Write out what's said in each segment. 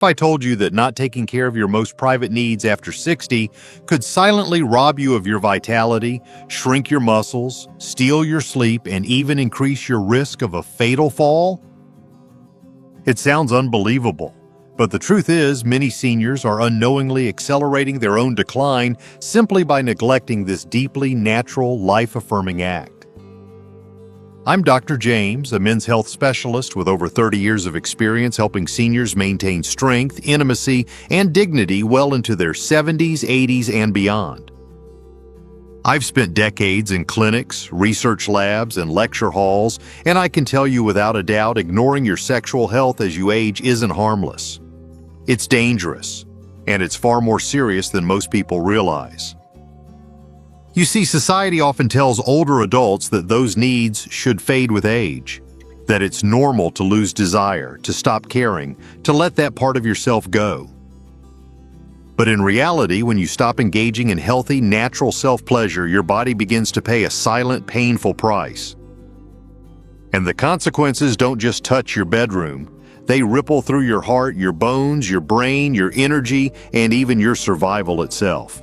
If I told you that not taking care of your most private needs after 60 could silently rob you of your vitality, shrink your muscles, steal your sleep, and even increase your risk of a fatal fall? It sounds unbelievable, but the truth is many seniors are unknowingly accelerating their own decline simply by neglecting this deeply natural, life-affirming act. I'm Dr. James, a men's health specialist with over 30 years of experience helping seniors maintain strength, intimacy, and dignity well into their 70s, 80s, and beyond. I've spent decades in clinics, research labs, and lecture halls, and I can tell you without a doubt, ignoring your sexual health as you age isn't harmless. It's dangerous, and it's far more serious than most people realize. You see, society often tells older adults that those needs should fade with age, that it's normal to lose desire, to stop caring, to let that part of yourself go. But in reality, when you stop engaging in healthy, natural self-pleasure, your body begins to pay a silent, painful price. And the consequences don't just touch your bedroom. They ripple through your heart, your bones, your brain, your energy, and even your survival itself.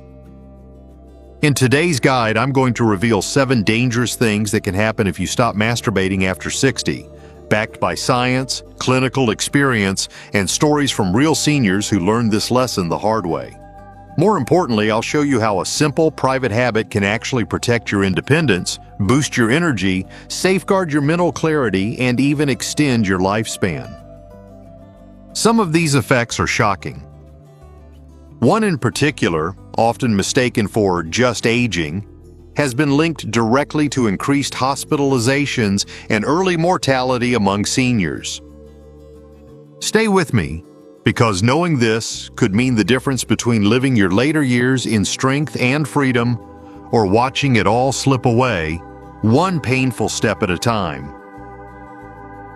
In today's guide, I'm going to reveal 7 dangerous things that can happen if you stop masturbating after 60, backed by science, clinical experience, and stories from real seniors who learned this lesson the hard way. More importantly, I'll show you how a simple, private habit can actually protect your independence, boost your energy, safeguard your mental clarity, and even extend your lifespan. Some of these effects are shocking. One in particular, often mistaken for just aging, has been linked directly to increased hospitalizations and early mortality among seniors. Stay with me, because knowing this could mean the difference between living your later years in strength and freedom or watching it all slip away, one painful step at a time.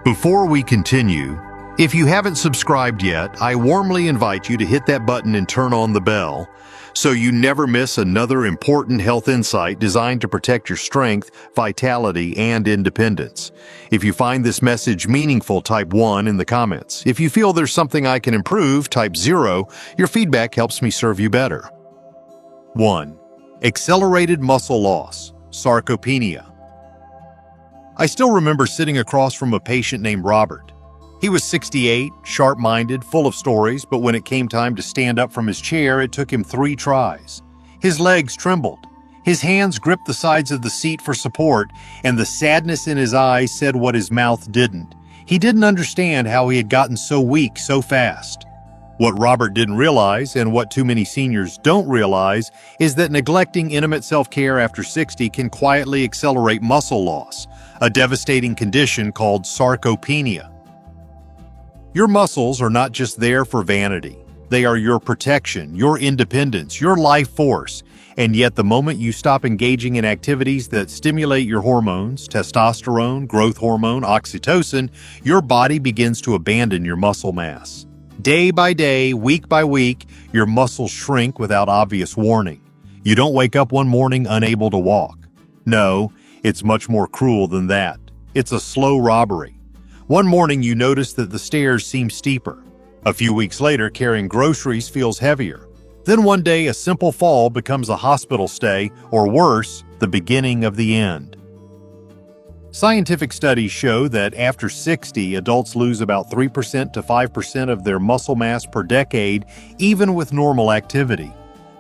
Before we continue, if you haven't subscribed yet, I warmly invite you to hit that button and turn on the bell so you never miss another important health insight designed to protect your strength, vitality, and independence. If you find this message meaningful, type 1 in the comments. If you feel there's something I can improve, type 0. Your feedback helps me serve you better. 1. Accelerated muscle loss, sarcopenia. I still remember sitting across from a patient named Robert. He was 68, sharp-minded, full of stories, but when it came time to stand up from his chair, it took him 3 tries. His legs trembled. His hands gripped the sides of the seat for support, and the sadness in his eyes said what his mouth didn't. He didn't understand how he had gotten so weak so fast. What Robert didn't realize, and what too many seniors don't realize, is that neglecting intimate self-care after 60 can quietly accelerate muscle loss, a devastating condition called sarcopenia. Your muscles are not just there for vanity. They are your protection, your independence, your life force. And yet the moment you stop engaging in activities that stimulate your hormones, testosterone, growth hormone, oxytocin, your body begins to abandon your muscle mass. Day by day, week by week, your muscles shrink without obvious warning. You don't wake up one morning unable to walk. No, it's much more cruel than that. It's a slow robbery. One morning you notice that the stairs seem steeper. A few weeks later, carrying groceries feels heavier. Then one day, a simple fall becomes a hospital stay, or worse, the beginning of the end. Scientific studies show that after 60, adults lose about 3% to 5% of their muscle mass per decade, even with normal activity.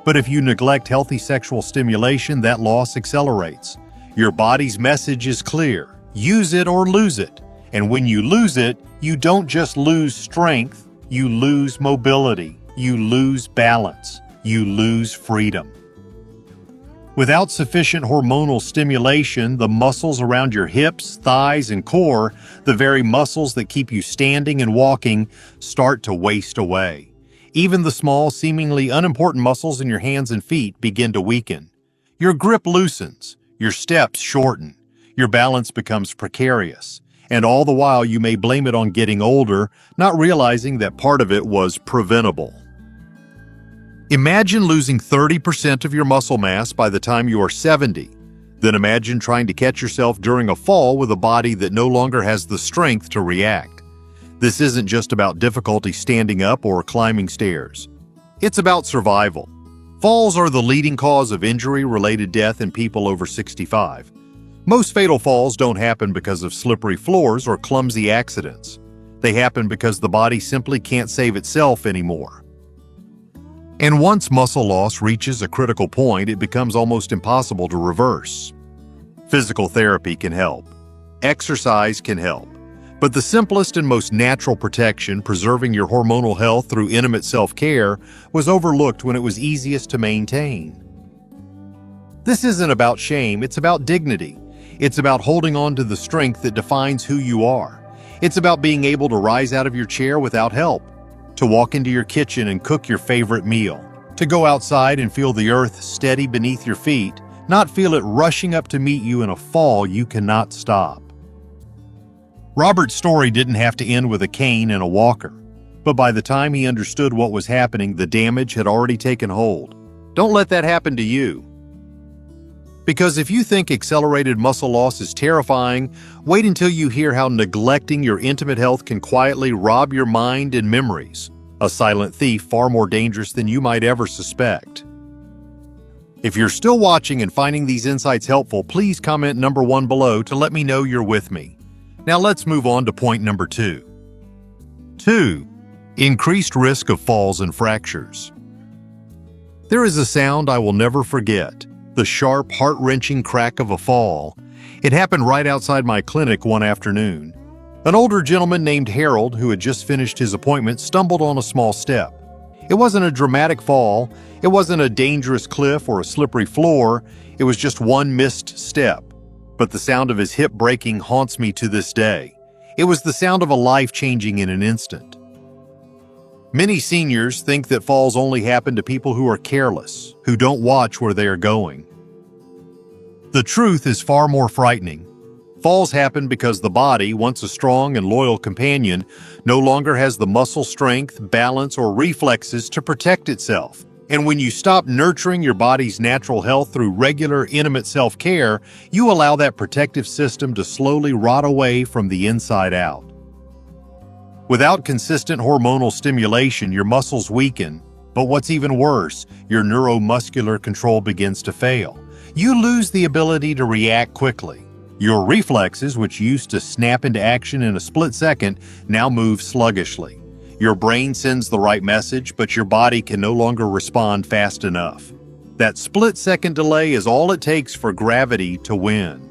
But if you neglect healthy sexual stimulation, that loss accelerates. Your body's message is clear: use it or lose it. And when you lose it, you don't just lose strength, you lose mobility, you lose balance, you lose freedom. Without sufficient hormonal stimulation, the muscles around your hips, thighs, and core, the very muscles that keep you standing and walking, start to waste away. Even the small, seemingly unimportant muscles in your hands and feet begin to weaken. Your grip loosens, your steps shorten, your balance becomes precarious. And all the while you may blame it on getting older, not realizing that part of it was preventable. Imagine losing 30% of your muscle mass by the time you are 70. Then imagine trying to catch yourself during a fall with a body that no longer has the strength to react. This isn't just about difficulty standing up or climbing stairs. It's about survival. Falls are the leading cause of injury-related death in people over 65. Most fatal falls don't happen because of slippery floors or clumsy accidents. They happen because the body simply can't save itself anymore. And once muscle loss reaches a critical point, it becomes almost impossible to reverse. Physical therapy can help. Exercise can help. But the simplest and most natural protection, preserving your hormonal health through intimate self-care, was overlooked when it was easiest to maintain. This isn't about shame, it's about dignity. It's about holding on to the strength that defines who you are. It's about being able to rise out of your chair without help, to walk into your kitchen and cook your favorite meal, to go outside and feel the earth steady beneath your feet, not feel it rushing up to meet you in a fall you cannot stop. Robert's story didn't have to end with a cane and a walker, but by the time he understood what was happening, the damage had already taken hold. Don't let that happen to you. Because if you think accelerated muscle loss is terrifying, wait until you hear how neglecting your intimate health can quietly rob your mind and memories, a silent thief far more dangerous than you might ever suspect. If you're still watching and finding these insights helpful, please comment number 1 below to let me know you're with me. Now let's move on to point number 2. 2. Increased risk of falls and fractures. There is a sound I will never forget, the sharp, heart-wrenching crack of a fall. It happened right outside my clinic one afternoon. An older gentleman named Harold, who had just finished his appointment, stumbled on a small step. It wasn't a dramatic fall, it wasn't a dangerous cliff or a slippery floor, it was just one missed step. But the sound of his hip breaking haunts me to this day. It was the sound of a life changing in an instant. Many seniors think that falls only happen to people who are careless, who don't watch where they are going. The truth is far more frightening. Falls happen because the body, once a strong and loyal companion, no longer has the muscle strength, balance, or reflexes to protect itself. And when you stop nurturing your body's natural health through regular, intimate self-care, you allow that protective system to slowly rot away from the inside out. Without consistent hormonal stimulation, your muscles weaken, but what's even worse, your neuromuscular control begins to fail. You lose the ability to react quickly. Your reflexes, which used to snap into action in a split second, now move sluggishly. Your brain sends the right message, but your body can no longer respond fast enough. That split-second delay is all it takes for gravity to win.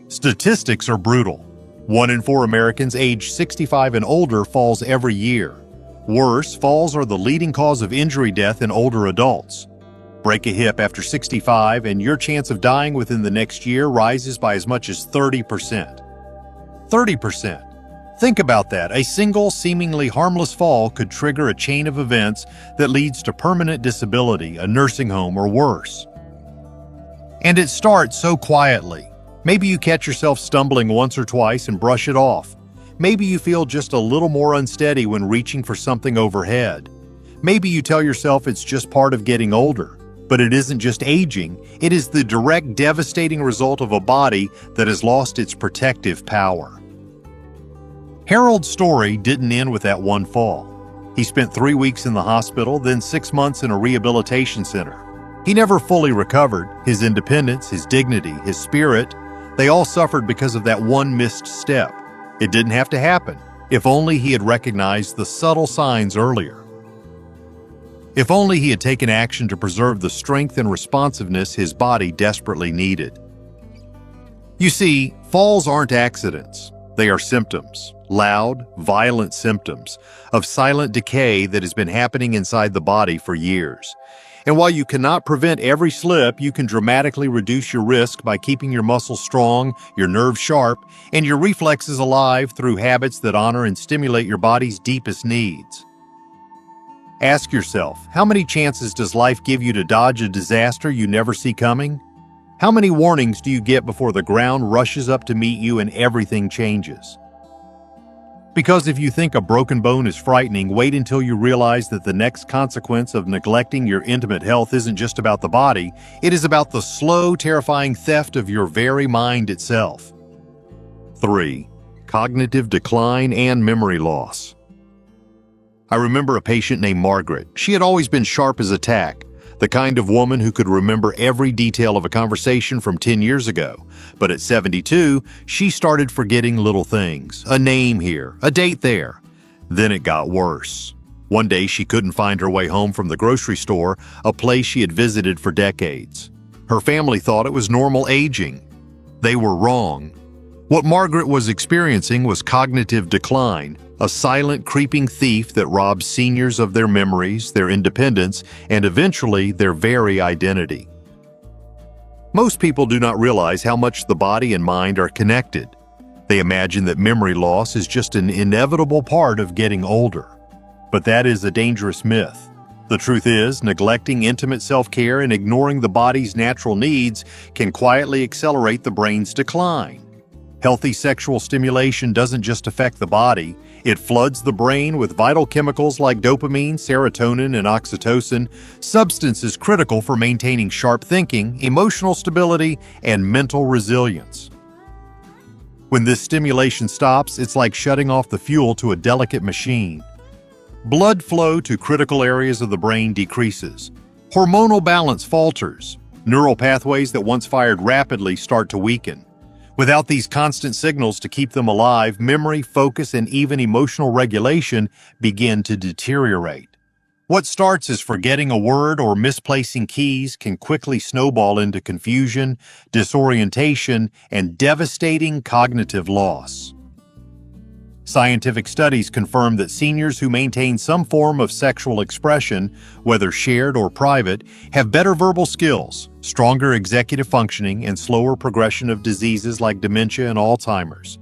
Statistics are brutal. 1 in 4 Americans aged 65 and older falls every year. Worse, falls are the leading cause of injury death in older adults. Break a hip after 65 and your chance of dying within the next year rises by as much as 30%. 30%. Think about that. A single, seemingly harmless fall could trigger a chain of events that leads to permanent disability, a nursing home, or worse. And it starts so quietly. Maybe you catch yourself stumbling once or twice and brush it off. Maybe you feel just a little more unsteady when reaching for something overhead. Maybe you tell yourself it's just part of getting older. But it isn't just aging, it is the direct, devastating result of a body that has lost its protective power. Harold's story didn't end with that one fall. He spent 3 weeks in the hospital, then 6 months in a rehabilitation center. He never fully recovered. His independence, his dignity, his spirit, they all suffered because of that one missed step. It didn't have to happen. If only he had recognized the subtle signs earlier. If only he had taken action to preserve the strength and responsiveness his body desperately needed. You see, falls aren't accidents. They are symptoms, loud, violent symptoms, of silent decay that has been happening inside the body for years. And while you cannot prevent every slip, you can dramatically reduce your risk by keeping your muscles strong, your nerves sharp, and your reflexes alive through habits that honor and stimulate your body's deepest needs. Ask yourself, how many chances does life give you to dodge a disaster you never see coming? How many warnings do you get before the ground rushes up to meet you and everything changes? Because if you think a broken bone is frightening, wait until you realize that the next consequence of neglecting your intimate health isn't just about the body, it is about the slow, terrifying theft of your very mind itself. 3. cognitive decline, and memory loss. I remember a patient named Margaret. She had always been sharp as a tack, the kind of woman who could remember every detail of a conversation from 10 years ago. But at 72, she started forgetting little things, a name here, a date there. Then it got worse. One day she couldn't find her way home from the grocery store, a place she had visited for decades. Her family thought it was normal aging. They were wrong. What Margaret was experiencing was cognitive decline, a silent, creeping thief that robs seniors of their memories, their independence, and eventually their very identity. Most people do not realize how much the body and mind are connected. They imagine that memory loss is just an inevitable part of getting older. But that is a dangerous myth. The truth is, neglecting intimate self-care and ignoring the body's natural needs can quietly accelerate the brain's decline. Healthy sexual stimulation doesn't just affect the body, it floods the brain with vital chemicals like dopamine, serotonin, and oxytocin, substances critical for maintaining sharp thinking, emotional stability, and mental resilience. When this stimulation stops, it's like shutting off the fuel to a delicate machine. Blood flow to critical areas of the brain decreases. Hormonal balance falters. Neural pathways that once fired rapidly start to weaken. Without these constant signals to keep them alive, memory, focus, and even emotional regulation begin to deteriorate. What starts as forgetting a word or misplacing keys can quickly snowball into confusion, disorientation, and devastating cognitive loss. Scientific studies confirm that seniors who maintain some form of sexual expression, whether shared or private, have better verbal skills, stronger executive functioning, and slower progression of diseases like dementia and Alzheimer's.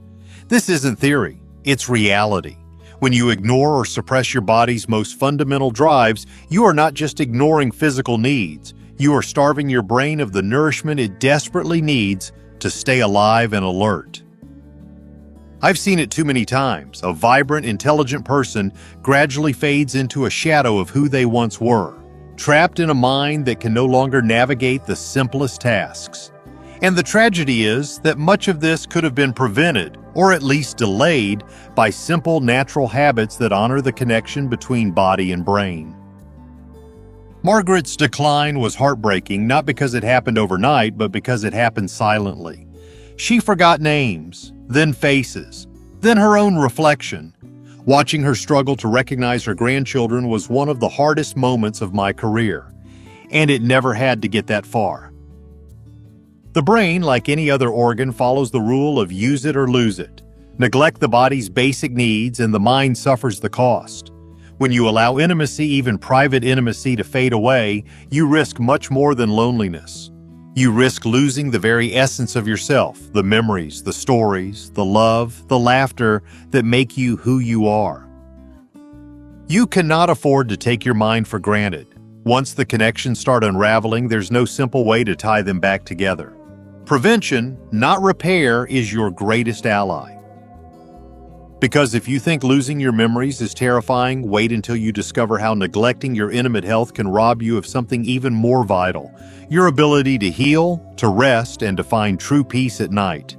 This isn't theory, it's reality. When you ignore or suppress your body's most fundamental drives, you are not just ignoring physical needs, you are starving your brain of the nourishment it desperately needs to stay alive and alert. I've seen it too many times. A vibrant, intelligent person gradually fades into a shadow of who they once were, trapped in a mind that can no longer navigate the simplest tasks. And the tragedy is that much of this could have been prevented, or at least delayed, by simple natural habits that honor the connection between body and brain. Margaret's decline was heartbreaking, not because it happened overnight, but because it happened silently. She forgot names, then faces, then her own reflection. Watching her struggle to recognize her grandchildren was one of the hardest moments of my career, and it never had to get that far. The brain, like any other organ, follows the rule of use it or lose it. Neglect the body's basic needs and the mind suffers the cost. When you allow intimacy, even private intimacy, to fade away, you risk much more than loneliness. You risk losing the very essence of yourself, the memories, the stories, the love, the laughter that make you who you are. You cannot afford to take your mind for granted. Once the connections start unraveling, there's no simple way to tie them back together. Prevention, not repair, is your greatest ally. Because if you think losing your memories is terrifying, wait until you discover how neglecting your intimate health can rob you of something even more vital: your ability to heal, to rest, and to find true peace at night.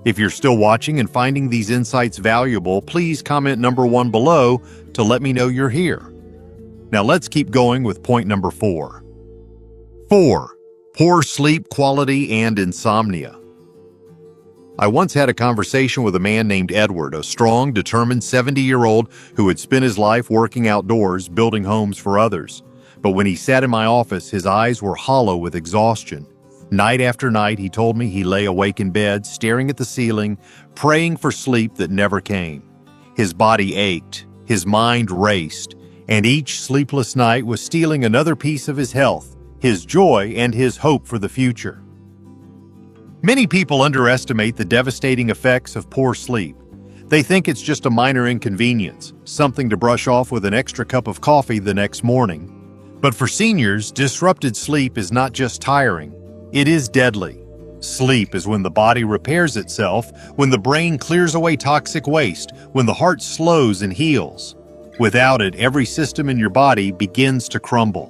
If you're still watching and finding these insights valuable, please comment number 1 below to let me know you're here. Now let's keep going with point number 4. 4. Poor sleep quality and insomnia. I once had a conversation with a man named Edward, a strong, determined 70-year-old who had spent his life working outdoors, building homes for others. But when he sat in my office, his eyes were hollow with exhaustion. Night after night, he told me he lay awake in bed, staring at the ceiling, praying for sleep that never came. His body ached, his mind raced, and each sleepless night was stealing another piece of his health, his joy, and his hope for the future. Many people underestimate the devastating effects of poor sleep. They think it's just a minor inconvenience, something to brush off with an extra cup of coffee the next morning. But for seniors, disrupted sleep is not just tiring, it is deadly. Sleep is when the body repairs itself, when the brain clears away toxic waste, when the heart slows and heals. Without it, every system in your body begins to crumble.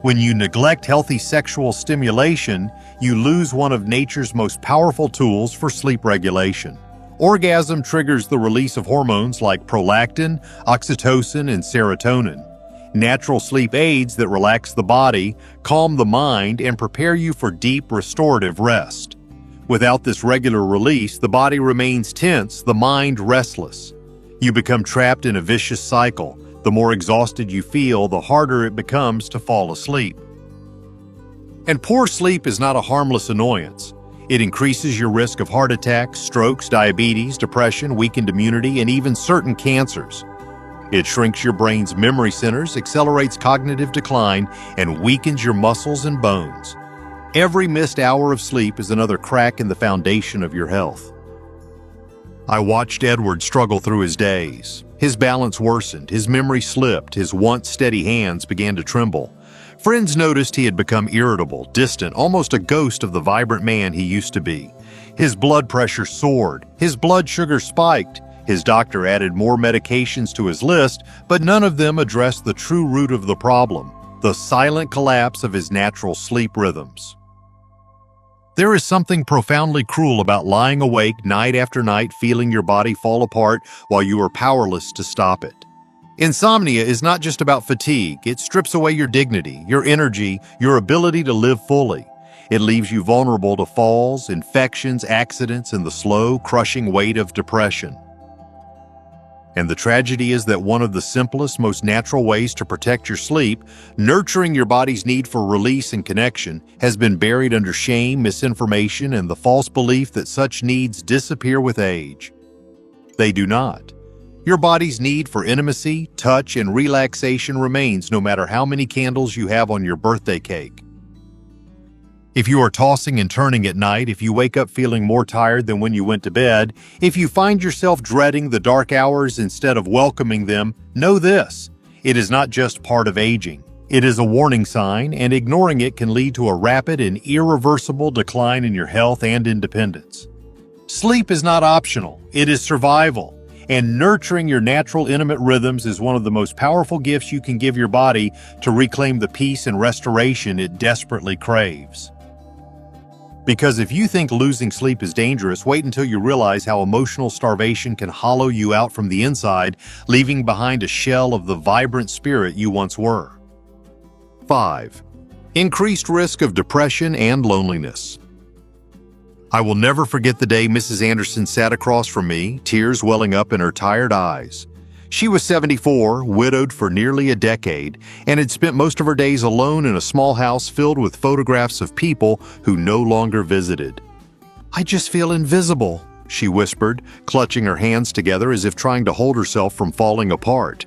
When you neglect healthy sexual stimulation, you lose one of nature's most powerful tools for sleep regulation: Orgasm triggers the release of hormones like prolactin, oxytocin, and serotonin. Natural sleep aids that relax the body, calm the mind, and prepare you for deep restorative rest. Without this regular release, the body remains tense, the mind restless. You become trapped in a vicious cycle. The more exhausted you feel, the harder it becomes to fall asleep. And poor sleep is not a harmless annoyance. It increases your risk of heart attacks, strokes, diabetes, depression, weakened immunity, and even certain cancers. It shrinks your brain's memory centers, accelerates cognitive decline, and weakens your muscles and bones. Every missed hour of sleep is another crack in the foundation of your health. I watched Edward struggle through his days. His balance worsened, his memory slipped, his once steady hands began to tremble. Friends noticed he had become irritable, distant, almost a ghost of the vibrant man he used to be. His blood pressure soared, his blood sugar spiked. His doctor added more medications to his list, but none of them addressed the true root of the problem, the silent collapse of his natural sleep rhythms. There is something profoundly cruel about lying awake night after night feeling your body fall apart while you are powerless to stop it. Insomnia is not just about fatigue. It strips away your dignity, your energy, your ability to live fully. It leaves you vulnerable to falls, infections, accidents, and the slow, crushing weight of depression. And the tragedy is that one of the simplest, most natural ways to protect your sleep, nurturing your body's need for release and connection, has been buried under shame, misinformation, and the false belief that such needs disappear with age. They do not. Your body's need for intimacy, touch, and relaxation remains no matter how many candles you have on your birthday cake. If you are tossing and turning at night, if you wake up feeling more tired than when you went to bed, if you find yourself dreading the dark hours instead of welcoming them, know this: it is not just part of aging. It is a warning sign, and ignoring it can lead to a rapid and irreversible decline in your health and independence. Sleep is not optional, it is survival. And nurturing your natural intimate rhythms is one of the most powerful gifts you can give your body to reclaim the peace and restoration it desperately craves. Because if you think losing sleep is dangerous, wait until you realize how emotional starvation can hollow you out from the inside, leaving behind a shell of the vibrant spirit you once were. 5. Increased risk of depression and loneliness. I will never forget the day Mrs. Anderson sat across from me, tears welling up in her tired eyes. She was 74, widowed for nearly a decade, and had spent most of her days alone in a small house filled with photographs of people who no longer visited. "I just feel invisible," she whispered, clutching her hands together as if trying to hold herself from falling apart.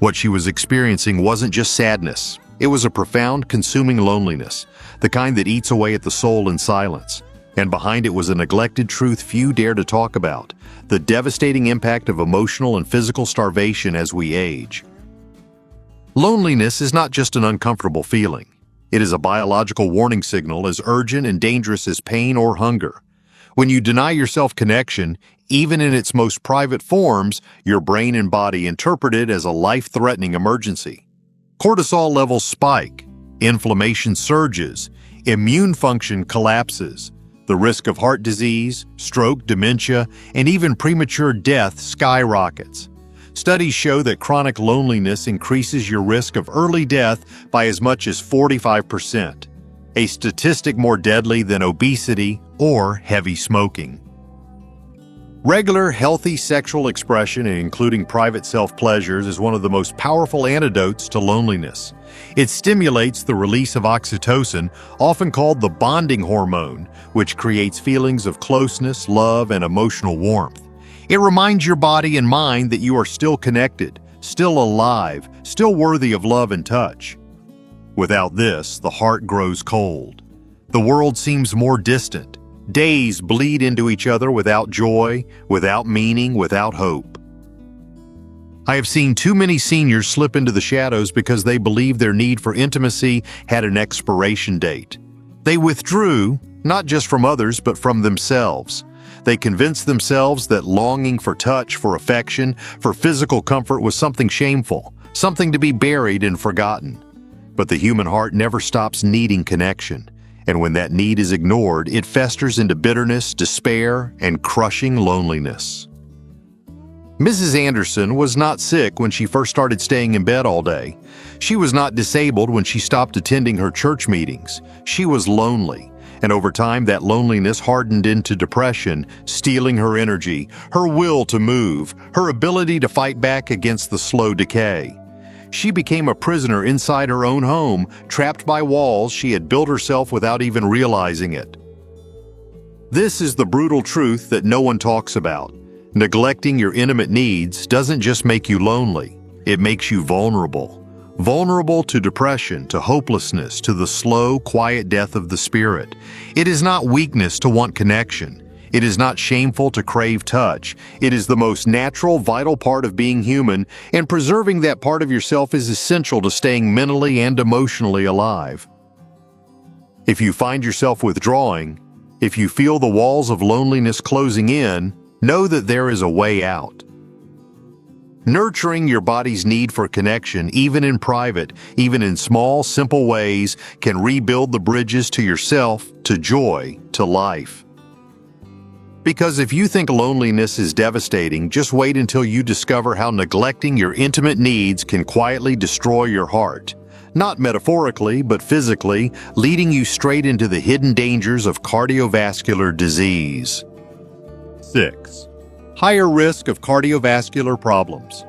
What she was experiencing wasn't just sadness. It was a profound, consuming loneliness, the kind that eats away at the soul in silence. And behind it was a neglected truth few dare to talk about: the devastating impact of emotional and physical starvation as we age. Loneliness is not just an uncomfortable feeling. It is a biological warning signal as urgent and dangerous as pain or hunger. When you deny yourself connection, even in its most private forms, your brain and body interpret it as a life-threatening emergency. Cortisol levels spike, inflammation surges, immune function collapses. The risk of heart disease, stroke, dementia, and even premature death skyrockets. Studies show that chronic loneliness increases your risk of early death by as much as 45%, a statistic more deadly than obesity or heavy smoking. Regular, healthy sexual expression, including private self-pleasures, is one of the most powerful antidotes to loneliness. It stimulates the release of oxytocin, often called the bonding hormone, which creates feelings of closeness, love, and emotional warmth. It reminds your body and mind that you are still connected, still alive, still worthy of love and touch. Without this, the heart grows cold. The world seems more distant. Days bleed into each other without joy, without meaning, without hope. I have seen too many seniors slip into the shadows because they believed their need for intimacy had an expiration date. They withdrew, not just from others, but from themselves. They convinced themselves that longing for touch, for affection, for physical comfort was something shameful, something to be buried and forgotten. But the human heart never stops needing connection. And when that need is ignored, it festers into bitterness, despair, and crushing loneliness. Mrs. Anderson was not sick when she first started staying in bed all day. She was not disabled when she stopped attending her church meetings. She was lonely, and over time that loneliness hardened into depression, stealing her energy, her will to move, her ability to fight back against the slow decay. She became a prisoner inside her own home, trapped by walls she had built herself without even realizing it. This is the brutal truth that no one talks about. Neglecting your intimate needs doesn't just make you lonely, it makes you vulnerable. Vulnerable to depression, to hopelessness, to the slow, quiet death of the spirit. It is not weakness to want connection. It is not shameful to crave touch. It is the most natural, vital part of being human, and preserving that part of yourself is essential to staying mentally and emotionally alive. If you find yourself withdrawing, if you feel the walls of loneliness closing in, know that there is a way out. Nurturing your body's need for connection, even in private, even in small, simple ways, can rebuild the bridges to yourself, to joy, to life. Because if you think loneliness is devastating, just wait until you discover how neglecting your intimate needs can quietly destroy your heart. Not metaphorically, but physically, leading you straight into the hidden dangers of cardiovascular disease. 6. Higher risk of cardiovascular problems.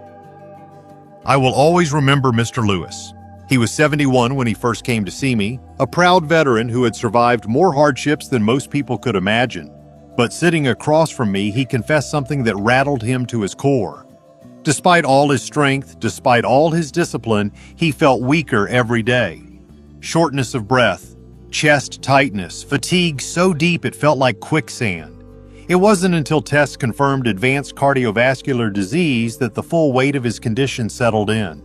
I will always remember Mr. Lewis. He was 71 when he first came to see me, a proud veteran who had survived more hardships than most people could imagine. But sitting across from me, he confessed something that rattled him to his core. Despite all his strength, despite all his discipline, he felt weaker every day. Shortness of breath, chest tightness, fatigue so deep it felt like quicksand. It wasn't until tests confirmed advanced cardiovascular disease that the full weight of his condition settled in.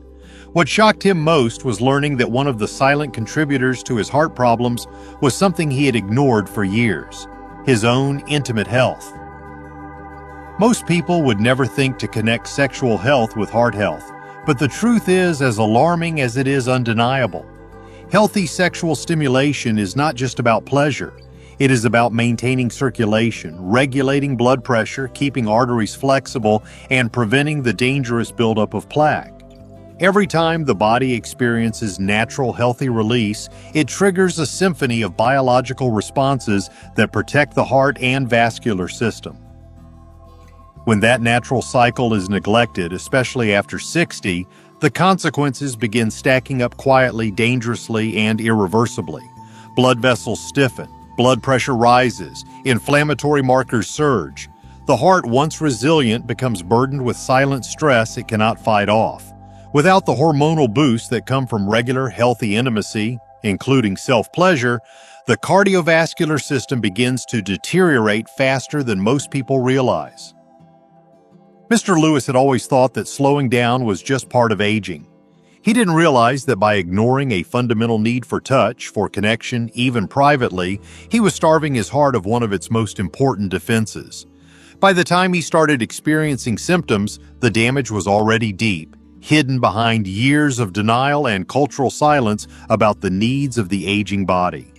What shocked him most was learning that one of the silent contributors to his heart problems was something he had ignored for years: his own intimate health. Most people would never think to connect sexual health with heart health, but the truth is as alarming as it is undeniable. Healthy sexual stimulation is not just about pleasure. It is about maintaining circulation, regulating blood pressure, keeping arteries flexible, and preventing the dangerous buildup of plaque. Every time the body experiences natural, healthy release, it triggers a symphony of biological responses that protect the heart and vascular system. When that natural cycle is neglected, especially after 60, the consequences begin stacking up quietly, dangerously, and irreversibly. Blood vessels stiffen. Blood pressure rises, inflammatory markers surge. The heart, once resilient, becomes burdened with silent stress it cannot fight off. Without the hormonal boosts that come from regular, healthy intimacy, including self-pleasure, the cardiovascular system begins to deteriorate faster than most people realize. Mr. Lewis had always thought that slowing down was just part of aging. He didn't realize that by ignoring a fundamental need for touch, for connection, even privately, he was starving his heart of one of its most important defenses. By the time he started experiencing symptoms, the damage was already deep, hidden behind years of denial and cultural silence about the needs of the aging body.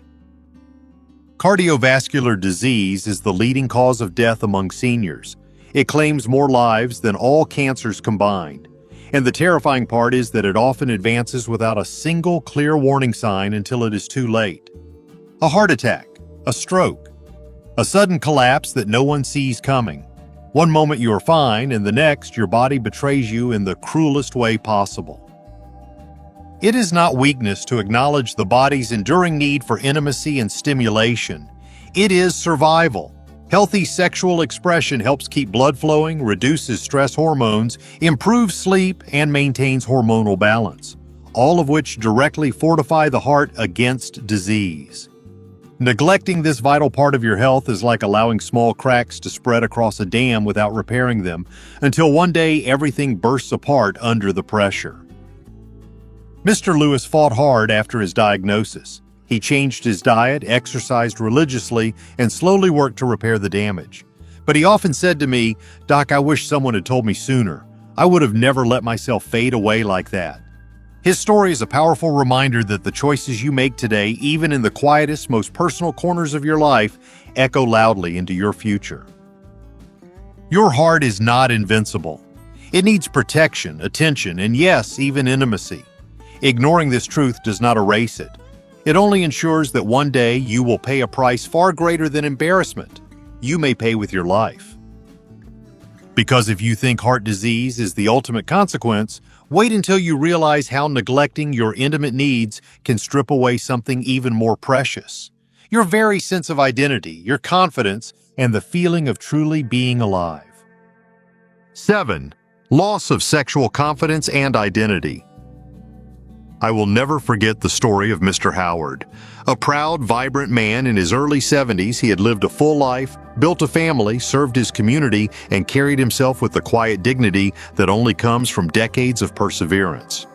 Cardiovascular disease is the leading cause of death among seniors. It claims more lives than all cancers combined. And the terrifying part is that it often advances without a single clear warning sign until it is too late. A heart attack, a stroke, a sudden collapse that no one sees coming. One moment you are fine, and the next your body betrays you in the cruelest way possible. It is not weakness to acknowledge the body's enduring need for intimacy and stimulation. It is survival. Healthy sexual expression helps keep blood flowing, reduces stress hormones, improves sleep, and maintains hormonal balance, all of which directly fortify the heart against disease. Neglecting this vital part of your health is like allowing small cracks to spread across a dam without repairing them, until one day everything bursts apart under the pressure. Mr. Lewis fought hard after his diagnosis. He changed his diet, exercised religiously, and slowly worked to repair the damage. But he often said to me, "Doc, I wish someone had told me sooner. I would have never let myself fade away like that." His story is a powerful reminder that the choices you make today, even in the quietest, most personal corners of your life, echo loudly into your future. Your heart is not invincible. It needs protection, attention, and yes, even intimacy. Ignoring this truth does not erase it. It only ensures that one day you will pay a price far greater than embarrassment. You may pay with your life. Because if you think heart disease is the ultimate consequence, wait until you realize how neglecting your intimate needs can strip away something even more precious. Your very sense of identity, your confidence, and the feeling of truly being alive. 7. Loss of sexual confidence and identity. I will never forget the story of Mr. Howard. A proud, vibrant man in his early 70s, he had lived a full life, built a family, served his community, and carried himself with the quiet dignity that only comes from decades of perseverance.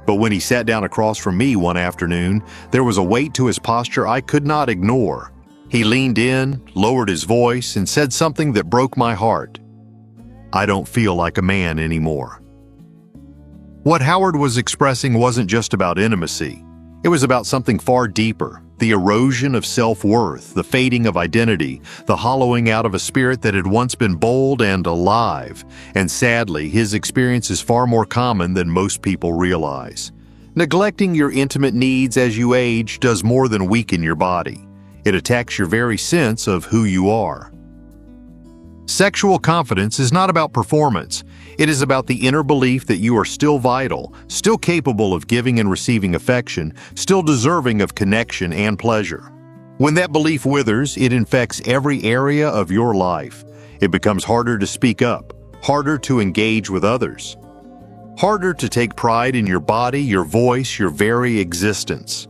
But when he sat down across from me one afternoon, there was a weight to his posture I could not ignore. He leaned in, lowered his voice, and said something that broke my heart. "I don't feel like a man anymore." What Howard was expressing wasn't just about intimacy. It was about something far deeper, the erosion of self-worth, the fading of identity, the hollowing out of a spirit that had once been bold and alive. And sadly, his experience is far more common than most people realize. Neglecting your intimate needs as you age does more than weaken your body. It attacks your very sense of who you are. Sexual confidence is not about performance. It is about the inner belief that you are still vital, still capable of giving and receiving affection, still deserving of connection and pleasure. When that belief withers, it infects every area of your life. It becomes harder to speak up, harder to engage with others, harder to take pride in your body, your voice, your very existence.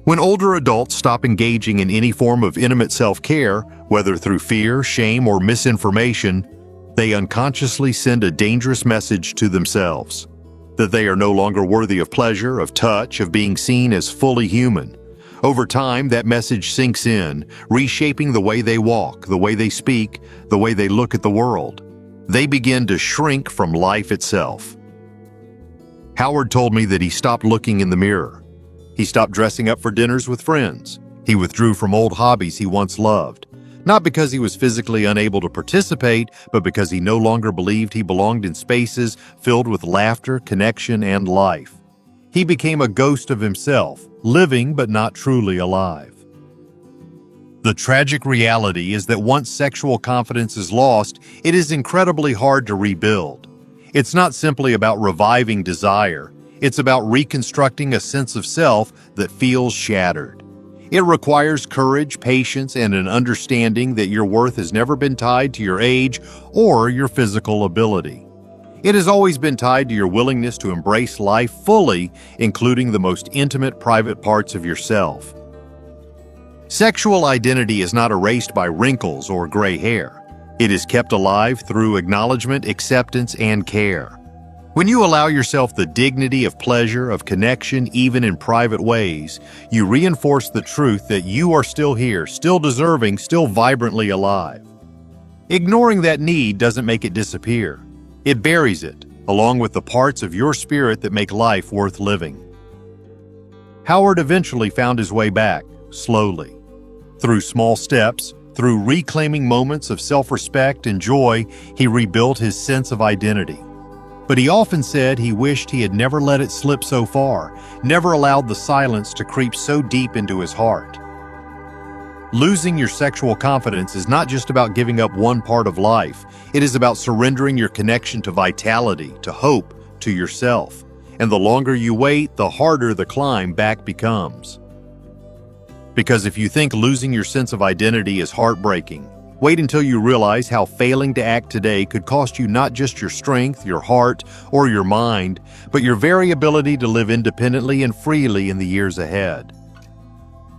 When older adults stop engaging in any form of intimate self-care, whether through fear, shame, or misinformation, they unconsciously send a dangerous message to themselves, that they are no longer worthy of pleasure, of touch, of being seen as fully human. Over time, that message sinks in, reshaping the way they walk, the way they speak, the way they look at the world. They begin to shrink from life itself. Howard told me that he stopped looking in the mirror. He stopped dressing up for dinners with friends. He withdrew from old hobbies he once loved. Not because he was physically unable to participate, but because he no longer believed he belonged in spaces filled with laughter, connection, and life. He became a ghost of himself, living but not truly alive. The tragic reality is that once sexual confidence is lost, it is incredibly hard to rebuild. It's not simply about reviving desire. It's about reconstructing a sense of self that feels shattered. It requires courage, patience, and an understanding that your worth has never been tied to your age or your physical ability. It has always been tied to your willingness to embrace life fully, including the most intimate, private parts of yourself. Sexual identity is not erased by wrinkles or gray hair. It is kept alive through acknowledgement, acceptance, and care. When you allow yourself the dignity of pleasure, of connection, even in private ways, you reinforce the truth that you are still here, still deserving, still vibrantly alive. Ignoring that need doesn't make it disappear. It buries it, along with the parts of your spirit that make life worth living. Howard eventually found his way back, slowly. Through small steps, through reclaiming moments of self-respect and joy, he rebuilt his sense of identity. But he often said he wished he had never let it slip so far, never allowed the silence to creep so deep into his heart. Losing your sexual confidence is not just about giving up one part of life. It is about surrendering your connection to vitality, to hope, to yourself. And the longer you wait, the harder the climb back becomes. Because if you think losing your sense of identity is heartbreaking, wait until you realize how failing to act today could cost you not just your strength, your heart, or your mind, but your very ability to live independently and freely in the years ahead.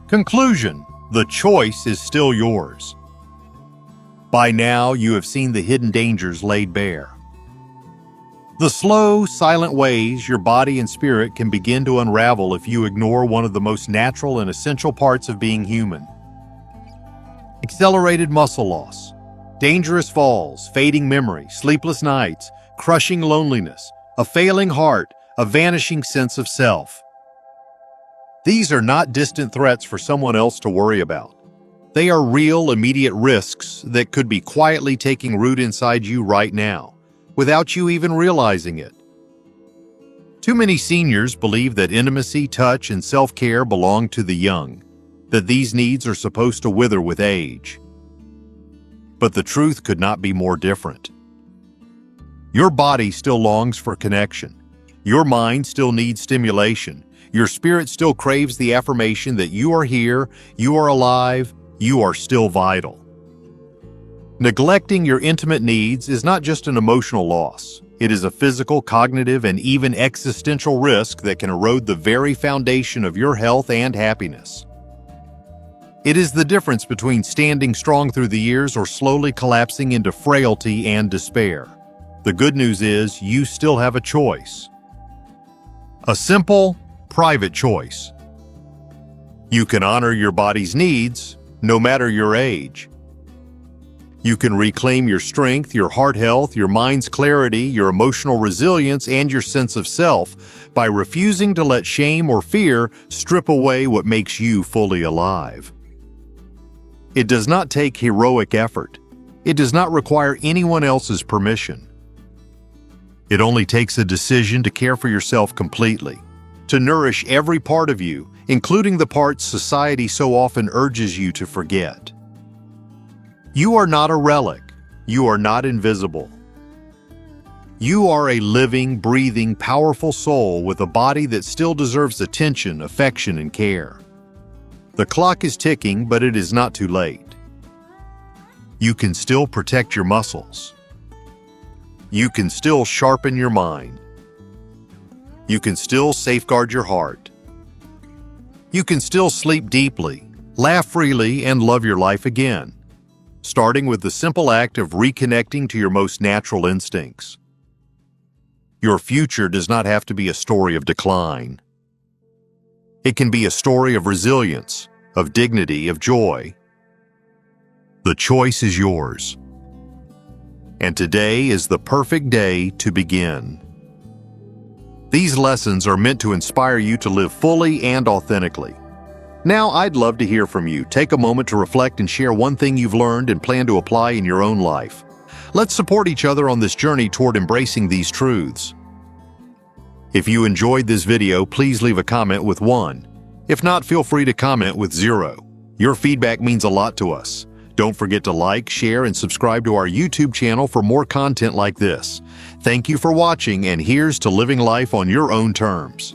Conclusion: the choice is still yours. By now, you have seen the hidden dangers laid bare. The slow, silent ways your body and spirit can begin to unravel if you ignore one of the most natural and essential parts of being human. Accelerated muscle loss, dangerous falls, fading memory, sleepless nights, crushing loneliness, a failing heart, a vanishing sense of self. These are not distant threats for someone else to worry about. They are real, immediate risks that could be quietly taking root inside you right now, without you even realizing it. Too many seniors believe that intimacy, touch, and self-care belong to the young, that these needs are supposed to wither with age. But the truth could not be more different. Your body still longs for connection. Your mind still needs stimulation. Your spirit still craves the affirmation that you are here, you are alive, you are still vital. Neglecting your intimate needs is not just an emotional loss. It is a physical, cognitive, and even existential risk that can erode the very foundation of your health and happiness. It is the difference between standing strong through the years or slowly collapsing into frailty and despair. The good news is you still have a choice. A simple, private choice. You can honor your body's needs, no matter your age. You can reclaim your strength, your heart health, your mind's clarity, your emotional resilience, and your sense of self by refusing to let shame or fear strip away what makes you fully alive. It does not take heroic effort. It does not require anyone else's permission. It only takes a decision to care for yourself completely, to nourish every part of you, including the parts society so often urges you to forget. You are not a relic. You are not invisible. You are a living, breathing, powerful soul with a body that still deserves attention, affection, and care. The clock is ticking, but it is not too late. You can still protect your muscles. You can still sharpen your mind. You can still safeguard your heart. You can still sleep deeply, laugh freely, and love your life again, starting with the simple act of reconnecting to your most natural instincts. Your future does not have to be a story of decline. It can be a story of resilience, of dignity, of joy. The choice is yours. And today is the perfect day to begin. These lessons are meant to inspire you to live fully and authentically. Now, I'd love to hear from you. Take a moment to reflect and share one thing you've learned and plan to apply in your own life. Let's support each other on this journey toward embracing these truths. If you enjoyed this video, please leave a comment with 1. If not, feel free to comment with 0. Your feedback means a lot to us. Don't forget to like, share, and subscribe to our YouTube channel for more content like this. Thank you for watching, and here's to living life on your own terms.